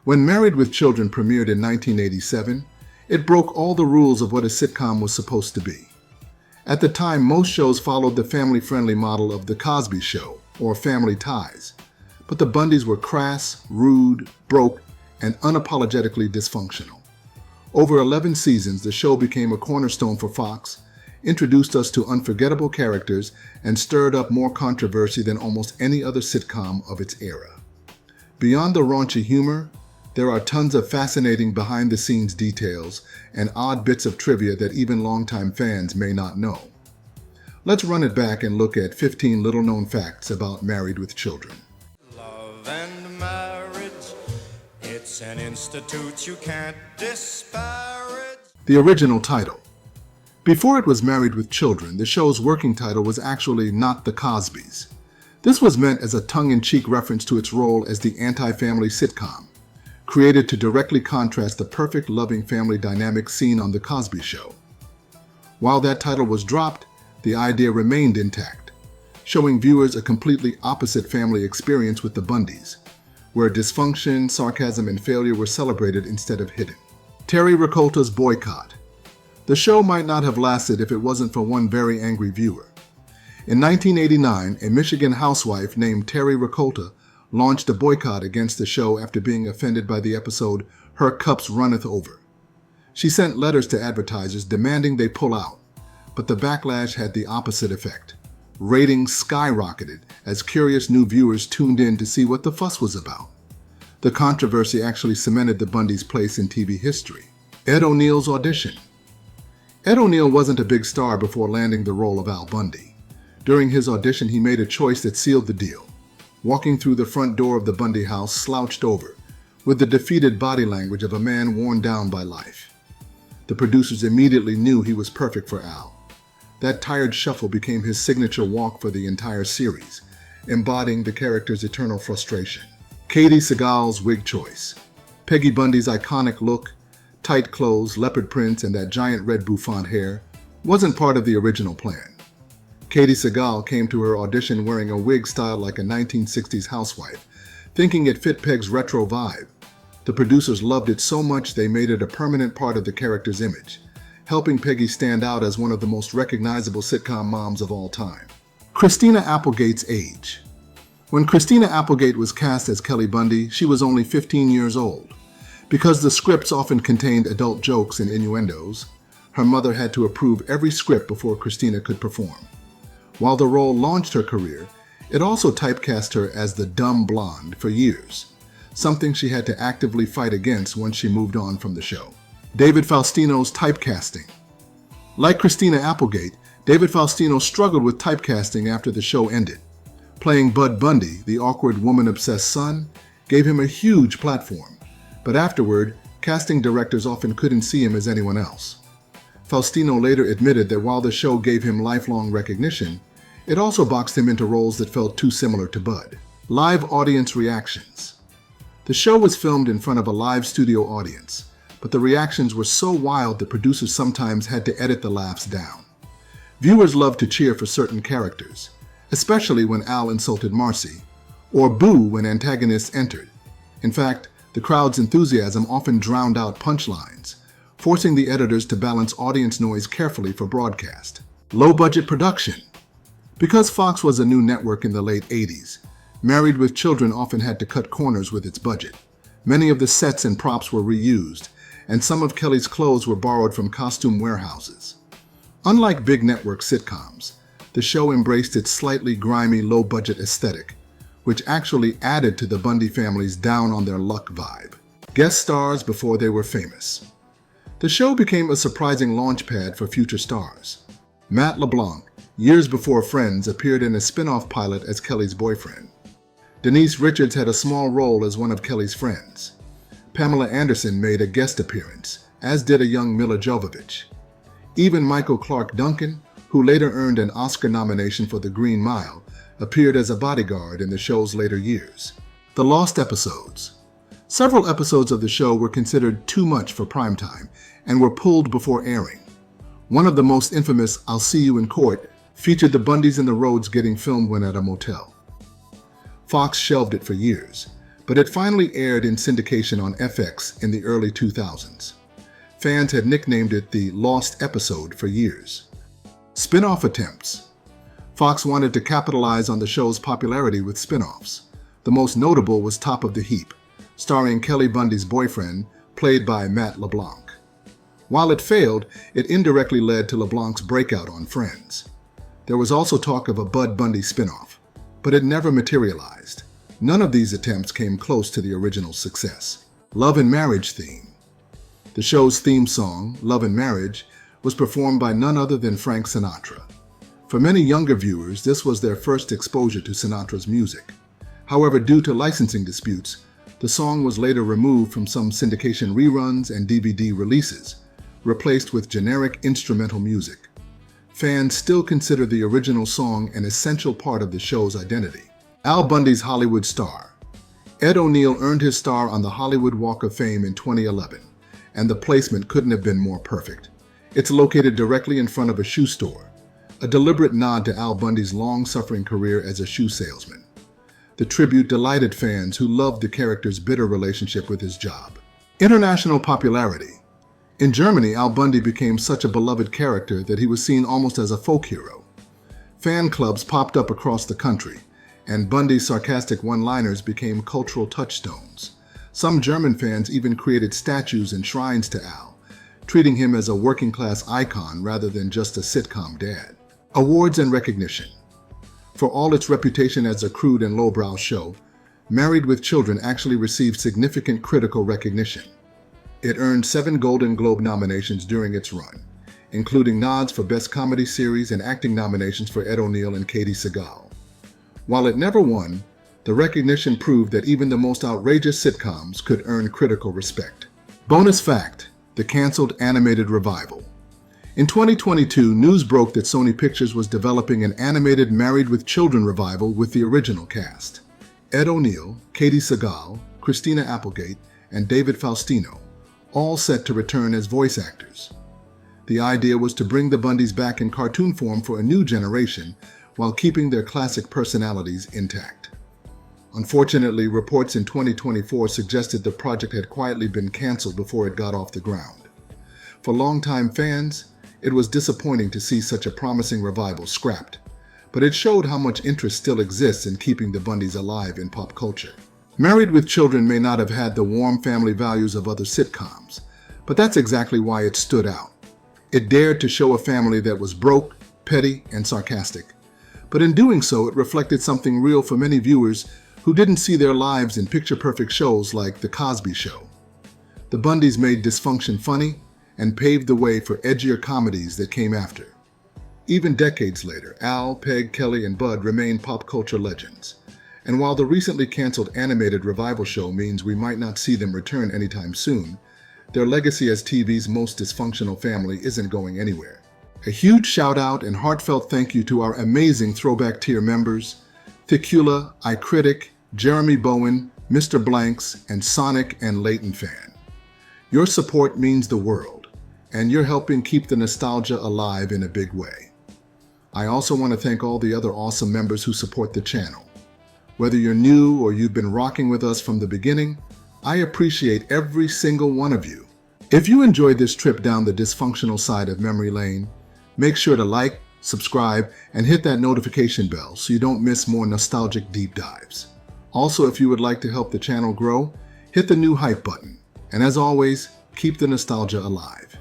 When Married with Children premiered in 1987, it broke all the rules of what a sitcom was supposed to be. At the time, most shows followed the family-friendly model of The Cosby Show, or Family Ties. But the Bundys were crass, rude, broke, and unapologetically dysfunctional. Over 11 seasons, the show became a cornerstone for Fox, introduced us to unforgettable characters, and stirred up more controversy than almost any other sitcom of its era. Beyond the raunchy humor, there are tons of fascinating behind-the-scenes details and odd bits of trivia that even longtime fans may not know. Let's run it back and look at 15 little-known facts about Married with Children. Love and marriage, it's an institute you can't disparage. The original title. Before it was Married with Children, the show's working title was actually Not the Cosbys. This was meant as a tongue-in-cheek reference to its role as the anti-family sitcom, created to directly contrast the perfect loving family dynamic seen on The Cosby Show. While that title was dropped, the idea remained intact, showing viewers a completely opposite family experience with the Bundys, where dysfunction, sarcasm, and failure were celebrated instead of hidden. Terry Rakolta's Boycott. The show might not have lasted if it wasn't for one very angry viewer. In 1989, a Michigan housewife named Terry Rakolta launched a boycott against the show after being offended by the episode Her Cups Runneth Over. She sent letters to advertisers demanding they pull out, but the backlash had the opposite effect. Ratings skyrocketed as curious new viewers tuned in to see what the fuss was about. The controversy actually cemented the Bundys' place in TV history. Ed O'Neill's audition. Ed O'Neill wasn't a big star before landing the role of Al Bundy. During his audition, he made a choice that sealed the deal. Walking through the front door of the Bundy house slouched over, with the defeated body language of a man worn down by life. The producers immediately knew he was perfect for Al. That tired shuffle became his signature walk for the entire series, embodying the character's eternal frustration. Katey Sagal's wig choice. Peggy Bundy's iconic look, tight clothes, leopard prints, and that giant red bouffant hair wasn't part of the original plan. Katey Sagal came to her audition wearing a wig styled like a 1960s housewife, thinking it fit Peg's retro vibe. The producers loved it so much they made it a permanent part of the character's image, helping Peggy stand out as one of the most recognizable sitcom moms of all time. Christina Applegate's age. When Christina Applegate was cast as Kelly Bundy, she was only 15 years old. Because the scripts often contained adult jokes and innuendos, her mother had to approve every script before Christina could perform. While the role launched her career, it also typecast her as the dumb blonde for years, something she had to actively fight against once she moved on from the show. David Faustino's typecasting. Like Christina Applegate, David Faustino struggled with typecasting after the show ended. Playing Bud Bundy, the awkward woman-obsessed son, gave him a huge platform, but afterward, casting directors often couldn't see him as anyone else. Faustino later admitted that while the show gave him lifelong recognition, it also boxed him into roles that felt too similar to Bud. Live audience reactions. The show was filmed in front of a live studio audience, but the reactions were so wild that producers sometimes had to edit the laughs down. Viewers loved to cheer for certain characters, especially when Al insulted Marcy, or boo when antagonists entered. In fact, the crowd's enthusiasm often drowned out punchlines, forcing the editors to balance audience noise carefully for broadcast. Low-budget production. Because Fox was a new network in the late 80s, Married with Children often had to cut corners with its budget. Many of the sets and props were reused, and some of Kelly's clothes were borrowed from costume warehouses. Unlike big network sitcoms, the show embraced its slightly grimy, low-budget aesthetic, which actually added to the Bundy family's down-on-their-luck vibe. Guest stars before they were famous. The show became a surprising launchpad for future stars. Matt LeBlanc, years before Friends, appeared in a spin-off pilot as Kelly's boyfriend. Denise Richards had a small role as one of Kelly's friends. Pamela Anderson made a guest appearance, as did a young Mila Jovovich. Even Michael Clark Duncan, who later earned an Oscar nomination for The Green Mile, appeared as a bodyguard in the show's later years. The Lost Episodes. Several episodes of the show were considered too much for primetime and were pulled before airing. One of the most infamous, I'll See You in Court, featured the Bundys and the Rhodes getting filmed when at a motel. Fox shelved it for years, but it finally aired in syndication on FX in the early 2000s. Fans had nicknamed it the Lost Episode for years. Spin-off attempts. Fox wanted to capitalize on the show's popularity with spin-offs. The most notable was Top of the Heap, starring Kelly Bundy's boyfriend, played by Matt LeBlanc. While it failed, it indirectly led to LeBlanc's breakout on Friends. There was also talk of a Bud Bundy spin-off, but it never materialized. None of these attempts came close to the original success. Love and Marriage theme. The show's theme song, Love and Marriage, was performed by none other than Frank Sinatra. For many younger viewers, this was their first exposure to Sinatra's music. However, due to licensing disputes, the song was later removed from some syndication reruns and DVD releases, replaced with generic instrumental music. Fans still consider the original song an essential part of the show's identity. Al Bundy's Hollywood star. Ed O'Neill earned his star on the Hollywood Walk of Fame in 2011, and the placement couldn't have been more perfect. It's located directly in front of a shoe store, a deliberate nod to Al Bundy's long-suffering career as a shoe salesman. The tribute delighted fans who loved the character's bitter relationship with his job. International popularity. In Germany, Al Bundy became such a beloved character that he was seen almost as a folk hero. Fan clubs popped up across the country, and Bundy's sarcastic one-liners became cultural touchstones. Some German fans even created statues and shrines to Al, treating him as a working-class icon rather than just a sitcom dad. Awards and recognition. For all its reputation as a crude and lowbrow show, Married with Children actually received significant critical recognition. It earned 7 Golden Globe nominations during its run, including nods for Best Comedy Series and acting nominations for Ed O'Neill and Katey Sagal. While it never won, the recognition proved that even the most outrageous sitcoms could earn critical respect. Bonus fact: the canceled animated revival. In 2022, news broke that Sony Pictures was developing an animated Married with Children revival with the original cast. Ed O'Neill, Katey Sagal, Christina Applegate, and David Faustino, all set to return as voice actors. The idea was to bring the Bundys back in cartoon form for a new generation while keeping their classic personalities intact. Unfortunately, reports in 2024 suggested the project had quietly been canceled before it got off the ground. For longtime fans, it was disappointing to see such a promising revival scrapped, but it showed how much interest still exists in keeping the Bundys alive in pop culture. Married with Children may not have had the warm family values of other sitcoms, but that's exactly why it stood out. It dared to show a family that was broke, petty, and sarcastic. But in doing so, it reflected something real for many viewers who didn't see their lives in picture-perfect shows like The Cosby Show. The Bundys made dysfunction funny and paved the way for edgier comedies that came after. Even decades later, Al, Peg, Kelly, and Bud remain pop culture legends. And while the recently canceled animated revival show means we might not see them return anytime soon, their legacy as TV's most dysfunctional family isn't going anywhere. A huge shout out and heartfelt thank you to our amazing Throwback Tier members, Thicula, iCritic, Jeremy Bowen, Mr. Blanks, and Sonic and Leighton Fan. Your support means the world, and you're helping keep the nostalgia alive in a big way. I also want to thank all the other awesome members who support the channel. Whether you're new or you've been rocking with us from the beginning, I appreciate every single one of you. If you enjoyed this trip down the dysfunctional side of memory lane, make sure to like, subscribe, and hit that notification bell so you don't miss more nostalgic deep dives. Also, if you would like to help the channel grow, hit the new hype button. And as always, keep the nostalgia alive.